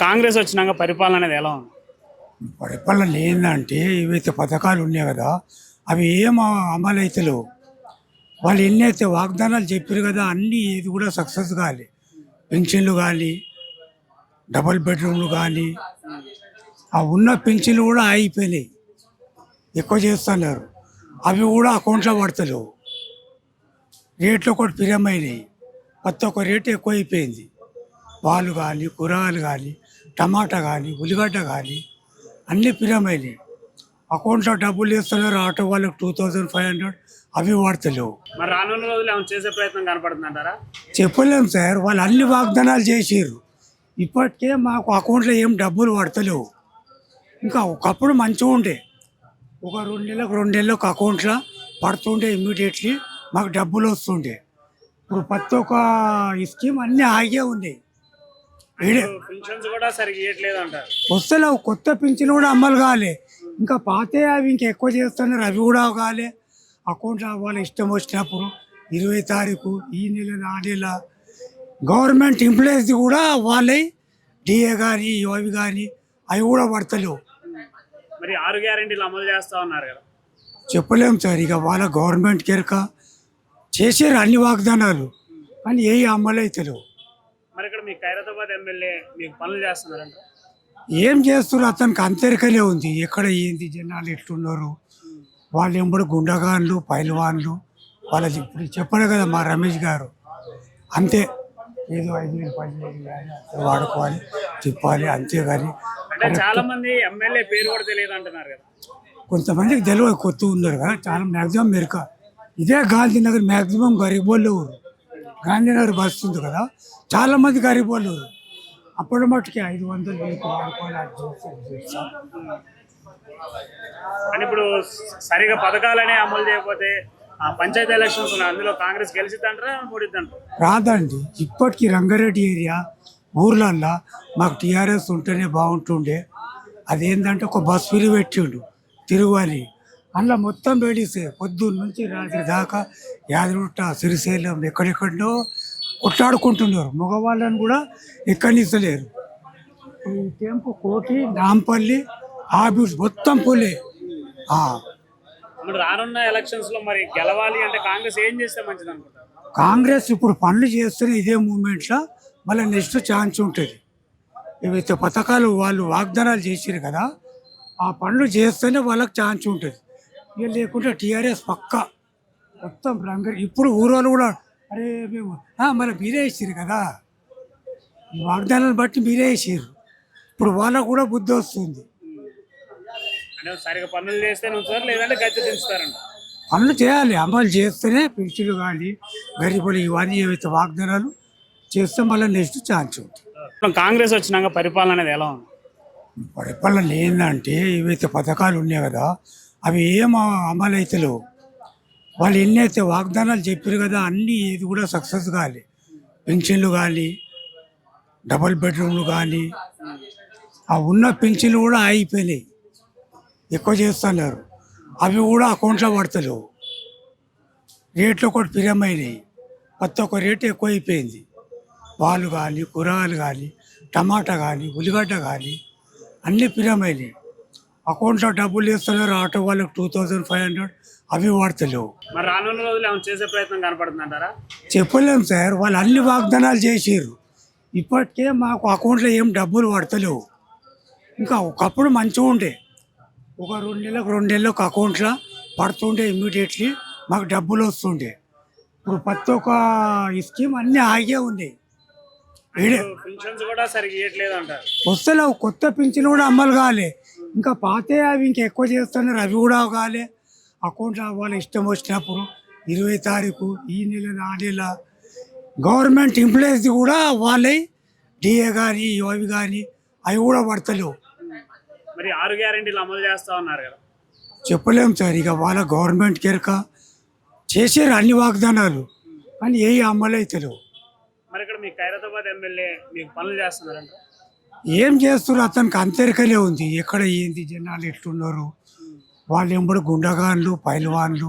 కాంగ్రెస్ వచ్చినాక పరిపాలన అనేది ఎలా ఉంది? పరిపాలన ఏంటంటే ఏవైతే పథకాలు ఉన్నాయి కదా అవి ఏం అమలు అవుతలేవు. వాళ్ళు ఎన్నైతే వాగ్దానాలు చెప్పారు కదా అన్నీ ఏది కూడా సక్సెస్ కాలే. పెన్షన్లు కానీ, డబుల్ బెడ్రూమ్లు కానీ, ఆ ఉన్న పెన్షన్లు కూడా అయిపోయినాయి. ఎక్కువ చేస్తున్నారు, అవి కూడా అకౌంట్లో పడతలేవు. రేట్లు ఒకటి పిరమైనాయి, ప్రతి ఒక్క రేటు ఎక్కువ అయిపోయింది. పాలు కానీ, కూరగాయలు కానీ, టమాటా కానీ, ఉల్లిగడ్డ కానీ అన్నీ పిరమైనాయి. అకౌంట్లో డబ్బులు వేస్తున్నారు, ఆటో వాళ్ళకి 2500 అవి వాడతలేవు. మరి రానున్న రోజులు ఏమైనా చేసే ప్రయత్నం కనపడుతుందంటారా? చెప్పలేము సార్, వాళ్ళు అన్ని వాగ్దానాలు చేసిర్రు. ఇప్పటికే మాకు అకౌంట్లో ఏం డబ్బులు పడతలేవు. ఇంకా ఒకప్పుడు మంచిగా ఉండే, ఒక 2 నెలలకు అకౌంట్లో పడుతుండే, ఇమ్మీడియట్లీ మాకు డబ్బులు వస్తుండే. ఇప్పుడు ప్రతి ఒక్క స్కీమ్ అన్నీ ఆగే ఉన్నాయి. పెన్షన్స్ కూడా సరిగ్గా ఇవ్వట్లేదు అంటారు. వస్తలేవు, కొత్త పింఛన్ కూడా అమలు కాలే. ఇంకా పాతే అవి ఇంకా ఎక్కువ చేస్తున్నారు, అవి కూడా కాలే. అకౌంట్లో వాళ్ళ ఇష్టం వచ్చినప్పుడు 20 తారీఖు ఈ నెల ఆ నెల గవర్నమెంట్ ఎంప్లాయీస్ కూడా వాళ్ళే డిఏ కానీ అవి కానీ అవి కూడా పడతలేవు. మరి 6 గ్యారెంటీలు అమలు చేస్తా ఉన్నారు కదా. చెప్పలేము సార్, ఇక వాళ్ళ గవర్నమెంట్ కెరక చేసారు అన్ని వాగ్దానాలు, కానీ ఏ అమలు అవుతలేవు. మరి ఇక్కడ మీ ఖైరతాబాద్ ఎమ్మెల్యే మీకు పనులు చేస్తున్నారంట. ఏం చేస్తున్నారు అతనికి అంతరికలే ఉంది. ఎక్కడ ఏంది, జనాలు ఎట్లున్నారు, వాళ్ళు ఎంబడి గుండగాన్లు పైల్వాన్లు వాళ్ళది. ఇప్పుడు చెప్పాడు కదా మా రమేష్ గారు, అంతే ఏదో 5,000 10,000 వాడుకోవాలి, తిప్పాలి, అంతేగాని. అంటే చాలా మంది ఎమ్మెల్యే పేరు కూడా తెలియదు అంటున్నారు కదా. కొంతమందికి తెలియదు, కొత్త ఉన్నారు కదా, చాలా మ్యాక్సిమం మెరక. ఇదే గాంధీనగర్ మ్యాక్సిమం గరీబోళ్ళు ఊరు. గాంధీనగర్ బస్సు ఉంది కదా, చాలా మంది గరీబోళ్ళు ఊరు. అప్పటి మట్టుకి 500 వాడుకోవాలి, అది చేస్తాం. అని ఇప్పుడు సరిగా పథకాలనే అమలు చేయకపోతే ఆ పంచాయతీ ఎలక్షన్స్ ఉన్నాయి, అందులో కాంగ్రెస్ గెలిచిద్దంటారా ఓడిద్దంటారా? రాదండి. ఇప్పటికీ రంగారెడ్డి ఏరియా ఊర్లల్లో మాకు టీఆర్ఎస్ ఉంటేనే బాగుంటుండే. అదేంటంటే ఒక బస్ ఫ్రీ పెట్టిండు తిరువాలి, అందులో మొత్తం లేడీసే పొద్దున్న నుంచి రాత్రి దాకా యాదగుట్ట, శ్రీశైలం ఎక్కడెక్కడో కొట్లాడుకుంటున్నారు. మగవాళ్ళని కూడా ఎక్కడిస్తలేరు. ఈ టెంపు కోటి, నాంపల్లి, ఆబిడ్స్ మొత్తం పోలే. మరి రానున్న ఎలక్షన్స్ లో మరి గెలవాలి అంటే కాంగ్రెస్ ఏం చేస్తే మంచిది అనుకుంటారు? కాంగ్రెస్ ఇప్పుడు పనులు చేస్తేనే ఇదే మూమెంట్లో మళ్ళీ నెక్స్ట్ ఛాన్స్ ఉంటుంది. ఏవైతే పథకాలు వాళ్ళు వాగ్దానాలు చేసారు కదా, ఆ పనులు చేస్తేనే వాళ్ళకి ఛాన్స్ ఉంటుంది. ఇక లేకుంటే టీఆర్ఎస్ పక్క మొత్తం ఇప్పుడు ఊరోళ్ళు కూడా అరే మేము మళ్ళీ మీరే వేసారు కదా, ఈ వాగ్దానాలను బట్టి మీరే వేసారు. ఇప్పుడు వాళ్ళకు కూడా బుద్ధి వస్తుంది. అంటే సరిగా పనులు చేస్తే సార్, లేదంటే గట్టి దించుతారంట. పనులు చేయాలి, అమలు చేస్తేనే పెన్షన్లు కానీ గరీబులు ఇవన్నీ ఏవైతే వాగ్దానాలు చేస్తే మళ్ళీ నెక్స్ట్ ఛాన్స్ ఉంటుంది. కాంగ్రెస్ వచ్చినాక పరిపాలన అనేది ఎలా ఉంది? పరిపాలన ఏంటంటే ఏవైతే పథకాలు ఉన్నాయి కదా అవి ఏం అమలు అవుతలేవు. వాళ్ళు ఎన్నైతే వాగ్దానాలు చెప్పారు కదా అన్నీ ఏది కూడా సక్సెస్ కాలే. పెన్షన్లు కానీ, డబుల్ బెడ్రూమ్లు కానీ, ఆ ఉన్న పెన్షన్లు కూడా అయిపోయినాయి, ఎక్కువ చేస్తున్నారు, అవి కూడా అకౌంట్లో పడతలేవు. రేట్లు ఒకటి పిరమైనాయి, ప్రతి ఒక్క రేటు ఎక్కువ అయిపోయింది. పాలు కానీ, కూరగాయలు కానీ, టమాటా కానీ, ఉల్లిగడ్డ కానీ అన్నీ పిరమైనాయి. అకౌంట్లో డబ్బులు వేస్తున్నారు, ఆటో వాళ్ళకి 2500 అవి వాడతలేవు. మరి రానున్న రోజులు ఏమైనా చేసే ప్రయత్నం కనపడుతుందంటారా? చెప్పలేము సార్, వాళ్ళు అన్ని వాగ్దానాలు చేసిర్రు. ఇప్పటికే మాకు అకౌంట్లో ఏం డబ్బులు పడతలేవు. ఇంకా ఒకప్పుడు మంచిగా ఉండే, ఒక 2 నెలలకు అకౌంట్లో పడుతుండే, ఇమ్మీడియట్లీ మాకు డబ్బులు వస్తుండే. ఇప్పుడు ప్రతి ఒక్క స్కీమ్ అన్నీ ఆగే ఉన్నాయి. పెన్షన్స్ కూడా సరిగ్గా ఇవ్వట్లేదు అంటారు. వస్తలేవు, కొత్త పింఛన్ కూడా అమలు కాలే. ఇంకా పాతే అవి ఇంకా ఎక్కువ చేస్తున్నారు, అవి కూడా కాలే. అకౌంట్లో వాళ్ళ ఇష్టం వచ్చినప్పుడు 20 తారీఖు ఈ నెల ఆ నెల గవర్నమెంట్ ఎంప్లాయీస్ కూడా వాళ్ళే డిఏ కానీ అవి కానీ అవి కూడా పడతలేవు. మరి 6 గ్యారెంటీలు అమలు చేస్తా ఉన్నారు కదా. చెప్పలేము సార్, ఇక వాళ్ళ గవర్నమెంట్ కెరక చేసారు అన్ని వాగ్దానాలు, కానీ ఏ అమలు అవుతలేవు. మరి ఇక్కడ మీ ఖైరతాబాద్ ఎమ్మెల్యే మీకు పనులు చేస్తున్నారంట. ఏం చేస్తున్నారు అతనికి అంతరికలే ఉంది. ఎక్కడ ఏంది, జనాలు ఎట్లున్నారు, వాళ్ళు ఎంబడి గుండగాన్లు పైల్వాన్లు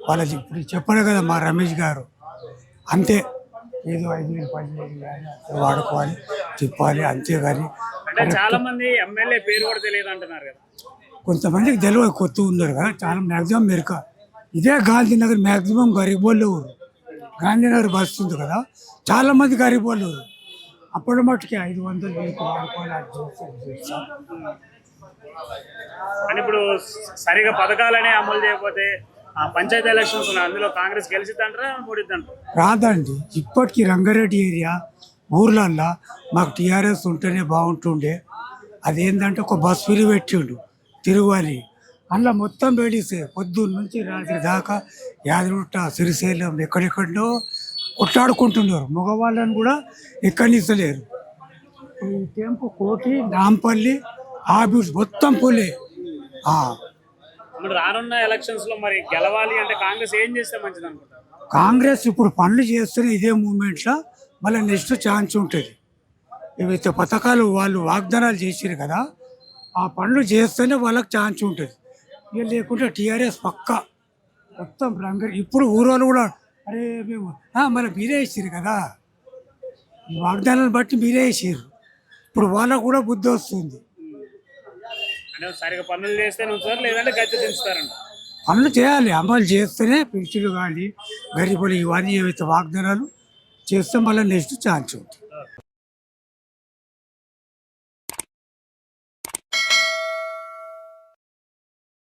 వాళ్ళది. ఇప్పుడు చెప్పాడు కదా మా రమేష్ గారు, అంతే ఏదో 5,000 10,000 కానీ అంతే వాడుకోవాలి తిప్పాలి అంతేగాని అంటే చాలా మంది ఎమ్మెల్యే పేరు కూడా తెలియదు అంటున్నారు కదా. కొంతమందికి తెలియదు కొత్త ఉన్నారు కదా చాలా మ్యాక్సిమం మెరుక ఇదే గాంధీనగర్ మ్యాక్సిమం గరీబ్ వాళ్ళు ఊరు గాంధీనగర్ బస్ ఉంది కదా చాలా మంది గరీబ్ వాళ్ళు ఊరు అప్పటి మట్టుకి 500 వెయ్యి వాడుకోవాలి అది చేస్తే ఇది చేస్తాం. అని ఇప్పుడు సరిగా పథకాలనే అమలు చేయకపోతే పంచాయతీ ఎలక్షన్స్ ఉన్నాయి, అందులో కాంగ్రెస్ గెలిచిద్దంటారా ఓడిద్దంటారా? రాదండి ఇప్పటికీ రంగారెడ్డి ఏరియా ఊర్లల్లో మాకు టీఆర్ఎస్ ఉంటేనే బాగుంటుండే అదేంటంటే ఒక బస్ ఫ్రీ పెట్టిండు తిరువాలి అందులో మొత్తం లేడీసే పొద్దున్న నుంచి రాత్రి దాకా యాదగుట్ట సిరిశైలం ఎక్కడెక్కడో కొట్లాడుకుంటున్నారు మగవాళ్ళని కూడా ఎక్కడిస్తలేరు ఈ టెంపు కోటి నాంపల్లి ఆబిడ్స్ మొత్తం పోలే ఇప్పుడు రానున్న ఎలక్షన్స్ లో మరి గెలవాలి అంటే కాంగ్రెస్ ఏం చేస్తే మంచిది అనుకుంటారు? కాంగ్రెస్ ఇప్పుడు పనులు చేస్తేనే ఇదే మూమెంట్లో మళ్ళీ నెక్స్ట్ ఛాన్స్ ఉంటుంది ఏవైతే పథకాలు వాళ్ళు వాగ్దానాలు చేసారు కదా ఆ పనులు చేస్తేనే వాళ్ళకి ఛాన్స్ ఉంటుంది ఇక లేకుంటే టీఆర్ఎస్ పక్కా మొత్తం ఇప్పుడు ఊరోళ్ళు కూడా అరే మేము మళ్ళీ మీరే ఇచ్చారు కదా ఈ వాగ్దానాలను బట్టి మీరే ఇచ్చారు ఇప్పుడు వాళ్ళకు కూడా బుద్ధి వస్తుంది అంటే సరిగా పనులు చేస్తే ఉంచుతారు లేదంటే గద్దె దించుతారంట. పనులు చేయాలి అమలు చేస్తేనే పెన్షన్లు కానీ గరీబులు ఇవన్నీ ఏవైతే వాగ్దానాలు చేస్తే మళ్ళీ నెక్స్ట్ ఛాన్స్ ఉంటుంది.